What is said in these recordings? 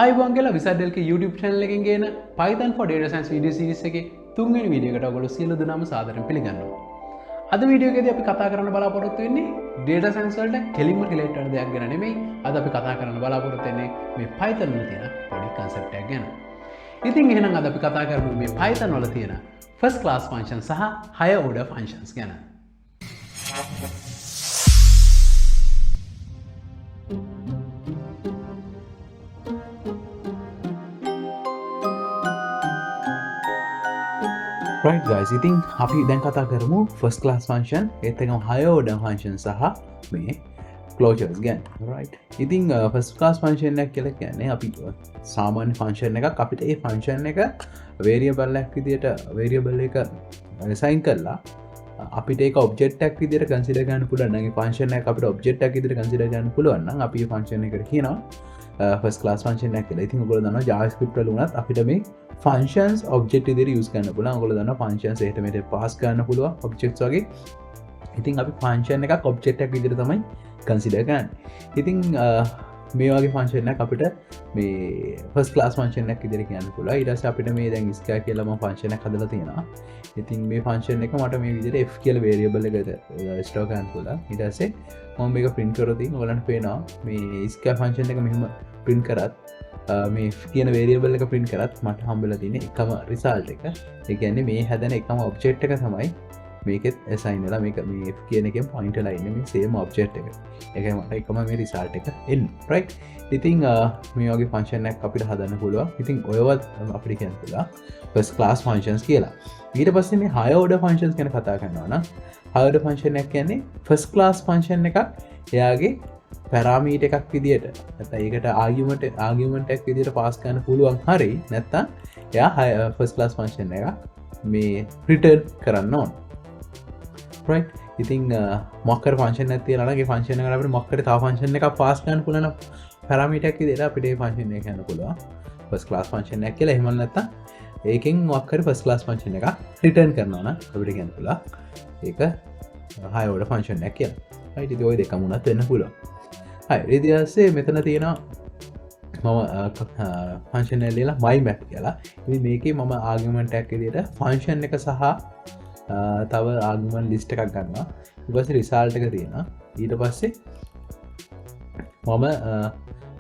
ආයිබෝන් කියලා විසඩල්ගේ YouTube channel එකෙන් ගේන Python for Data Science video series එකේ තුන්වෙනි වීඩියෝ එකට ඔයගොල්ලෝ සියලු දෙනාම සාදරයෙන් පිළිගන්නවා. අද වීඩියෝ එකේදී අපි කතා කරන්න බලාපොරොත්තු වෙන්නේ data science වලට කෙලින්ම රිලේට් වෙන දෙයක් ගැන නෙමෙයි. අද අපි කතා කරන්න බලාපොරොත්තු වෙන්නේ මේ Python වල තියෙන පොඩි concept එකක් ගැන. ඉතින් එහෙනම් අද අපි කතා කරමු මේ Python වල තියෙන first class functions සහ higher order functions ගැන. Right guys, ඉතින් අපි දැන් කතා කරමු first class function ඒත් එකම higher order function සහ මේ closures ගැන. right. ඉතින් first class function එක කියලා කියන්නේ අපි සාමාන්‍ය function එකක් අපිට ඒ function එක variable එකක් විදියට variable එක assign කරලා අපිට ඒක object එකක් විදියට consider ගන්න පුළුවන් නම් ඒ function එක අපිට object එකක් විදියට consider ගන්න පුළුවන් නම් අපි මේ function එකට කියනවා first class function එකක් කියලා. ඉතින් ඔයගොල්ලෝ දන්නවා JavaScript වල උනත් අපිට මේ functions object විදියට use කරන්න පුළුවන්. ඔයගොල්ලෝ දන්නවා functions එහෙට මෙහෙට pass කරන්න පුළුවන් objects වගේ. ඉතින් අපි function එකක් object එකක් විදියට තමයි consider ගන්න. ඉතින් මේ වගේ function එකක් අපිට මේ first class function එකක් විදියට කියන්න පුළුවන්. ඊට පස්සේ අපිට මේ දැන් scar කියලා මම function එකක් හදලා තියෙනවා. ඉතින් මේ function එක මට මේ විදියට f කියලා variable එකට store කරන්න පුළුවන්. ඊට පස්සේ මම මේක print කරලා තියෙනවා. ඔයගලන්ට පේනවා මේ scar function එක මෙහෙම print කරත් මේ කියන variable එක print කරත් මට හම්බෙලා තියෙන එකම result එක. ඒ කියන්නේ මේ හැදෙන එකම object එක තමයි මේකෙත් assign වෙලා මේක මේ f කියන එකෙන් point වෙලා ඉන්නේ මේ same object එක. ඒකයි මට එකම මේ result එක එන්නේ. right. ඉතින් මේ වගේ function එකක් අපිට හදන්න පුළුවන්. ඉතින් ඔයවත් අපිට කියන්න පුළුවන් first class functions කියලා. ඊට පස්සේ මේ higher order functions ගැන කතා කරනවා නම් higher order function එක කියන්නේ first class function එකක් එයාගේ පැරාමීටර් එකක් විදියට නැත්නම් ඒකට ආගියුමන්ට් එකක් විදියට පාස් කරන්න පුළුවන්. හරි නැත්නම් එයා first class function එකක් මේ return කරන්න ඕන. right. ඉතින් මොකක් කර function එකක් තියලා නම් ඒ function එකට අපිට මොකක් කර තව function එකක් පාස් කරන්න පුළුවන් පැරාමීටර් එකක් විදියට අපිට මේ function එක ගන්න පුළුවන් first class function එකක් කියලා. එහෙම නැත්නම් ඒකෙන් මොකක් කර first class function එකක් return කරනවා නම් අපිට කියන්න පුළුවන් ඒක higher order function එකක් කියලා. right. ඉතින් ওই දෙකම උනත් වෙන්න පුළුවන්. හරි. ඊට පස්සේ මෙතන තියෙනවා මම function එක ලියලා my map කියලා. ඉතින් මේකේ මම argument එකක් විදියට function එක සහ තව argument list එකක් ගන්නවා. ඊට පස්සේ result එක තියෙනවා. ඊට පස්සේ මම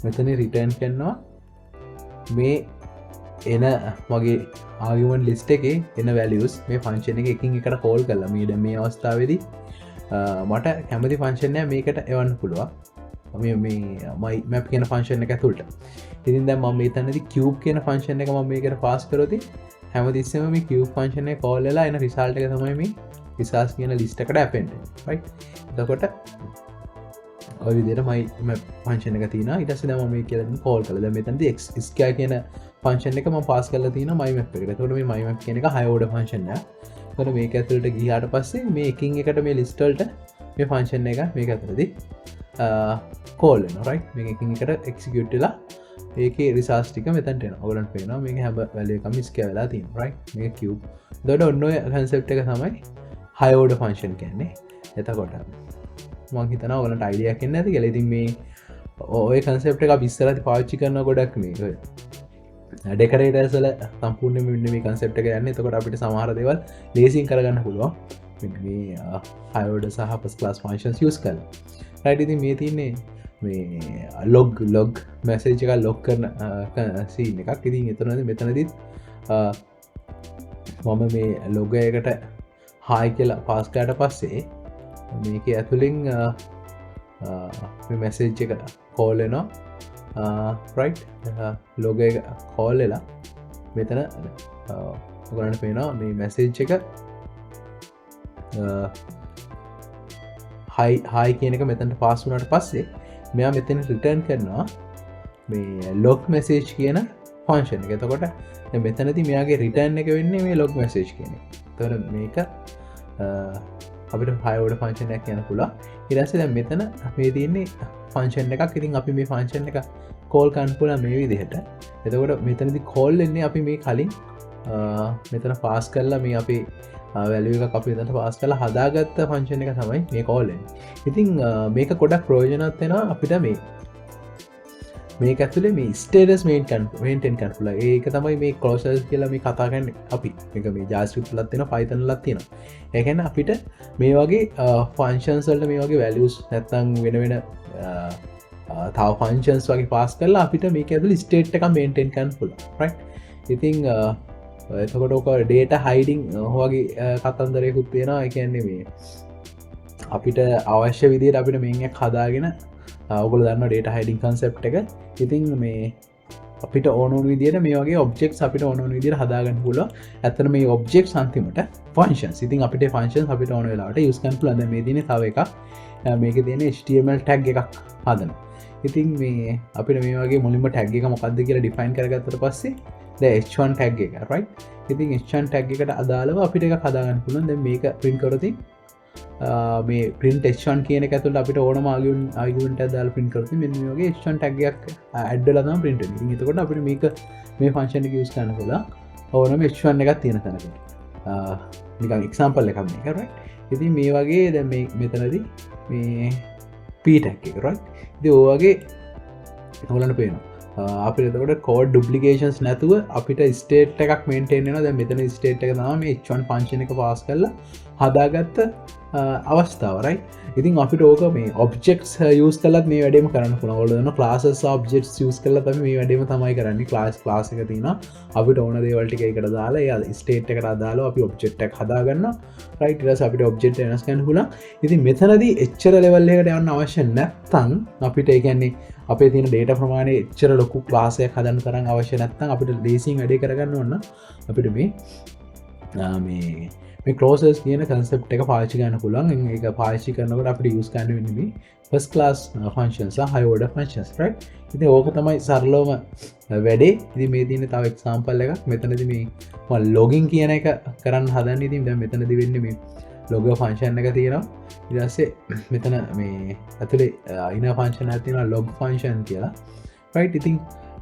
මෙතන return කරනවා මේ එන මගේ argument list එකේ එන values මේ function එක එකින් එකට call කරලා මේ අවස්ථාවේදී මට කැමති function එක මේකට එවන්න පුළුවන්. මේ my map කියන function එක ඇතුළට. ඉතින් දැන් මම මෙතනදී cube කියන function එක මම මේකට pass කරොත් හැමතිස්සෙම මේ cube function එක call වෙලා එන result එක තමයි මේ results කියන list එකට append වෙන්නේ. right. එතකොට ඔය විදිහට my map function එක තියෙනවා. ඊට පස්සේ දැන් මම මේක කියලා call කළා. දැන් මෙතනදී square කියන function එක මම pass කරලා තියෙනවා my map එකට. එතකොට මේ my map කියන එක high order function එක. එතකොට මේක ඇතුළට ගියාට පස්සේ මේ එකින් එකට මේ list වලට මේ function එක මේක ඇතුළතදී call වෙනවා. right. මේක එකින් එකට execute වෙලා ඒකේ results ටික මෙතනට එනවා. ඔයගලන්ට පේනවා මේක හැම value එකම square වෙලා තියෙනවා. right. මේක cube. එතකොට ඔන්න ඔය concept එක තමයි high order function කියන්නේ. එතකොට මම හිතනවා ඔයගලන්ට idea එකක් එන්නේ නැති කියලා. ඉතින් මේ ඔය concept එක අපි ඉස්සරහදී පාවිච්චි කරනවා ගොඩක් මේ ඔය decorators වල සම්පූර්ණයෙන්ම මෙන්න මේ concept එක යන්නේ. එතකොට අපිට සමහර දේවල් ලේසියෙන් කරගන්න පුළුවන්. මේ high order සහ first class functions use කරලා. right. ඉතින් මේ තියෙන්නේ මේ log message එක log කරන scene එකක්. ඉතින් එතනදී මෙතනදිත් මම මේ log එකට hi කියලා pass කරාට පස්සේ මේකේ ඇතුලින් මේ message එක call වෙනවා. right. log එක call වෙලා මෙතන ඔයගලන්ට පේනවා මේ message එක hi කියන එක මෙතනට pass වුණාට පස්සේ මෙයා මෙතන return කරනවා මේ log message කියන function එක. එතකොට දැන් මෙතනදී මෙයාගේ return එක වෙන්නේ මේ log message කියන එක. එතකොට මේක අපිට high order function එකක් කියන්න පුළුවන්. ඊට පස්සේ දැන් මෙතන මේ තියෙන්නේ function එකක්. ඉතින් අපි මේ function එක call කරන්න පුළුවන් මේ විදිහට. එතකොට මෙතනදී call වෙන්නේ අපි මේ කලින් මෙතන pass කරලා මේ අපි value එකක් අපි මෙතනට pass කරලා හදාගත්ත function එක තමයි මේ call වෙන්නේ. ඉතින් මේක ගොඩක් ප්‍රයෝජනවත් වෙනවා අපිට මේ මේක ඇතුලේ මේ ස්ටේටස් මේන්ටෙන් කරන්න පුළුවන්. ඒක තමයි මේ ක්ලෝසර්ස් කියලා මේ කතා කරන්නේ අපි. මේක මේ JavaScript වලත් තියෙනවා Python වලත් තියෙනවා. ඒ කියන්නේ අපිට මේ වගේ ෆන්ක්ෂන්ස් වලට මේ වගේ values නැත්නම් වෙන වෙන තව ෆන්ක්ෂන්ස් වගේ පාස් කරලා අපිට මේක ඇතුලේ ස්ටේට් එකක් මේන්ටෙන් කරන්න පුළුවන්. right? ඉතින් එතකොට ඔක data hiding වගේ කතන්දරයකුත් තියෙනවා. ඒ කියන්නේ මේ අපිට අවශ්‍ය විදිහට අපිට මේක හදාගෙන ඔගොල්ලෝ දන්නවා data hiding concept එක. ඉතින් මේ අපිට ඕන විදිහට මේ වගේ objects අපිට ඕන විදිහට හදාගන්න පුළුවන්. ඇත්තට මේ objects අන්තිමට functions. ඉතින් අපිට functions අපිට ඕන වෙලාවට use කරන්න පුළුවන්. දැන් මේ තියෙන්නේ තව එකක්. මේකේ තියෙන HTML tag එකක් හදනවා. ඉතින් මේ අපිට මේ වගේ මුලින්ම tag එක මොකක්ද කියලා define කරගත්තට පස්සේ දැන් h1 tag එක right. ඉතින් h1 tag එකට අදාළව අපිට එකක් හදාගන්න පුළුවන්. දැන් මේක print කරොත් මේ print h1 කියන එක ඇතුළත අපිට ඕනම argument එකක් දාලා print කරොත් මෙන්න මේ වගේ h1 tag එකක් add වෙලා තමයි print වෙන්නේ. ඉතින් එතකොට අපිට මේක මේ function එක use කරන්න පුළුවන්. ඕනම h1 එකක් තියෙන තැනකට. නිකන් example එකක් මේක right. ඉතින් මේ වගේ දැන් මේ මෙතනදී මේ p tag එක right. ඉතින් ඔය වගේ ඔයගලන්ට පේනවා. අපිට එතකොට code duplications නැතුව අපිට state එකක් maintain වෙනවා. දැන් මෙතන state එක තමයි මේ h1 function එක pass කරලා හදාගත්ත අවස්ථාව right. ඉතින් අපිට ඕක මේ objects use කරලත් මේ වැඩේම කරන්න පුළුවන්. ඔයාලා දන්නවා classes objects use කරලා තමයි මේ වැඩේම තමයි කරන්නේ. class එක තියෙනවා. අපිට ඕන දේවල් ටික ඒකට දාලා ඒ state එකට අදාළව අපි object එකක් හදාගන්නවා right. ඊට පස්සේ අපිට object එක වෙනස් කරන්න පුළුවන්. ඉතින් මෙතනදී එච්චර level එකකට යන්න අවශ්‍ය නැත්නම් අපිට ඒ කියන්නේ අපේ තියෙන data ප්‍රමාණය එච්චර ලොකු class එකක් හදන්න තරම් අවශ්‍ය නැත්නම් අපිට ලේසියෙන් වැඩේ කරගන්න ඕන අපිට මේ closures කියන concept එක පාවිච්චි කරන්න පුළුවන්. ඒක පාවිච්චි කරනකොට අපිට use කරන්න වෙන්නේ මේ first class functions සහ high order functions right. ඉතින් ඕක තමයි සරලවම වැඩේ. ඉතින් මේ තියෙන තව example එකක්. මෙතනදී මේ මම logging කියන එක කරන්න හදන්නේ. ඉතින් දැන් මෙතනදී වෙන්නේ මේ logger function එක තියෙනවා. ඊට පස්සේ මෙතන මේ ඇතුලේ inner function එකක් තියෙනවා log function කියලා right. ඉතින්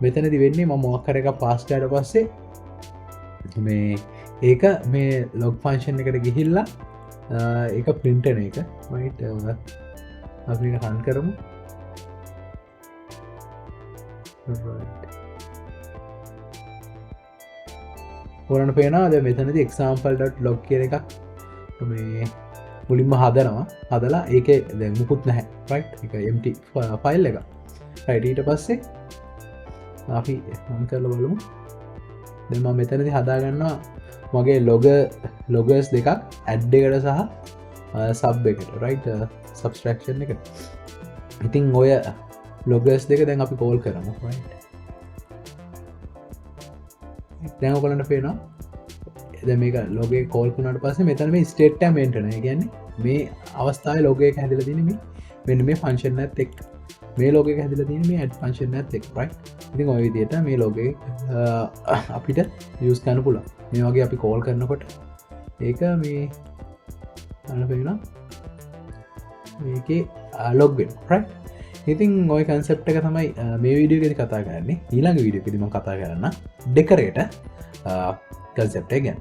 මෙතනදී වෙන්නේ මම මොකක් හරි එකක් pass කරලා පස්සේ මේ ඒක මේ log function එකට ගිහිල්ලා ඒක print වෙන එක right. අපි ඒක run කරමු right. ඔයාලට පේනවා දැන් මෙතනදී example.log කියන එකක් මේ මුලින්ම හදලා ඒකේ දැන් මුකුත් නැහැ right. ඒක empty file එක right. ඊට පස්සේ අපි run කරලා බලමු. දැන් මම මෙතනදී හදාගන්නවා මගේ loggers දෙකක් add එකට සහ sub එකට right. subtraction එකට. ඉතින් ඔය loggers දෙක දැන් අපි call කරමු right. දැන් ඔයගලන්ට පේනවා දැන් මේක log එක call කරනාට පස්සේ මෙතන මේ state එක maintain වෙනවා. ඒ කියන්නේ මේ අවස්ථාවේ log එක හැදලා තියෙන්නේ මෙන්න මේ function එකත් එක්ක. මේ log එක හැදලා තියෙන්නේ මේ add function එකත් එක්ක right. ඉතින් ඔය විදිහට මේ log එක අපිට use කරන්න පුළුවන්. මේ වගේ අපි call කරනකොට ඒක මේ අන්න පේනවා මේකේ log වෙනවා right. ඉතින් ওই concept එක තමයි මේ වීඩියෝ එකේදී කතා කරන්නේ. ඊළඟ වීඩියෝ එකේදී මම කතා කරන්න decorator concept එක ගැන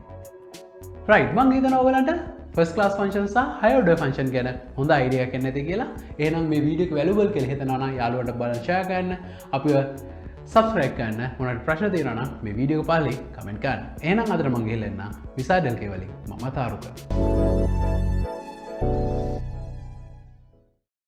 right. මම හිතනවා ඔයගලන්ට first class function සහ high order function ගැන හොඳ idea එකක් නැති කියලා. එහෙනම් මේ වීඩියෝ එක valuable කියලා හිතනවා නම් යාළුවන්ට බලන්න share කරන්න, අපිව subscribe කරන්න. මොනවාට ප්‍රශ්න තියෙනවා නම් මේ වීඩියෝ එක පහලින් comment කරන්න. එහෙනම් අදට මම ගිහලා එන්න විසාඩල් කේවලින් මම තාරුක.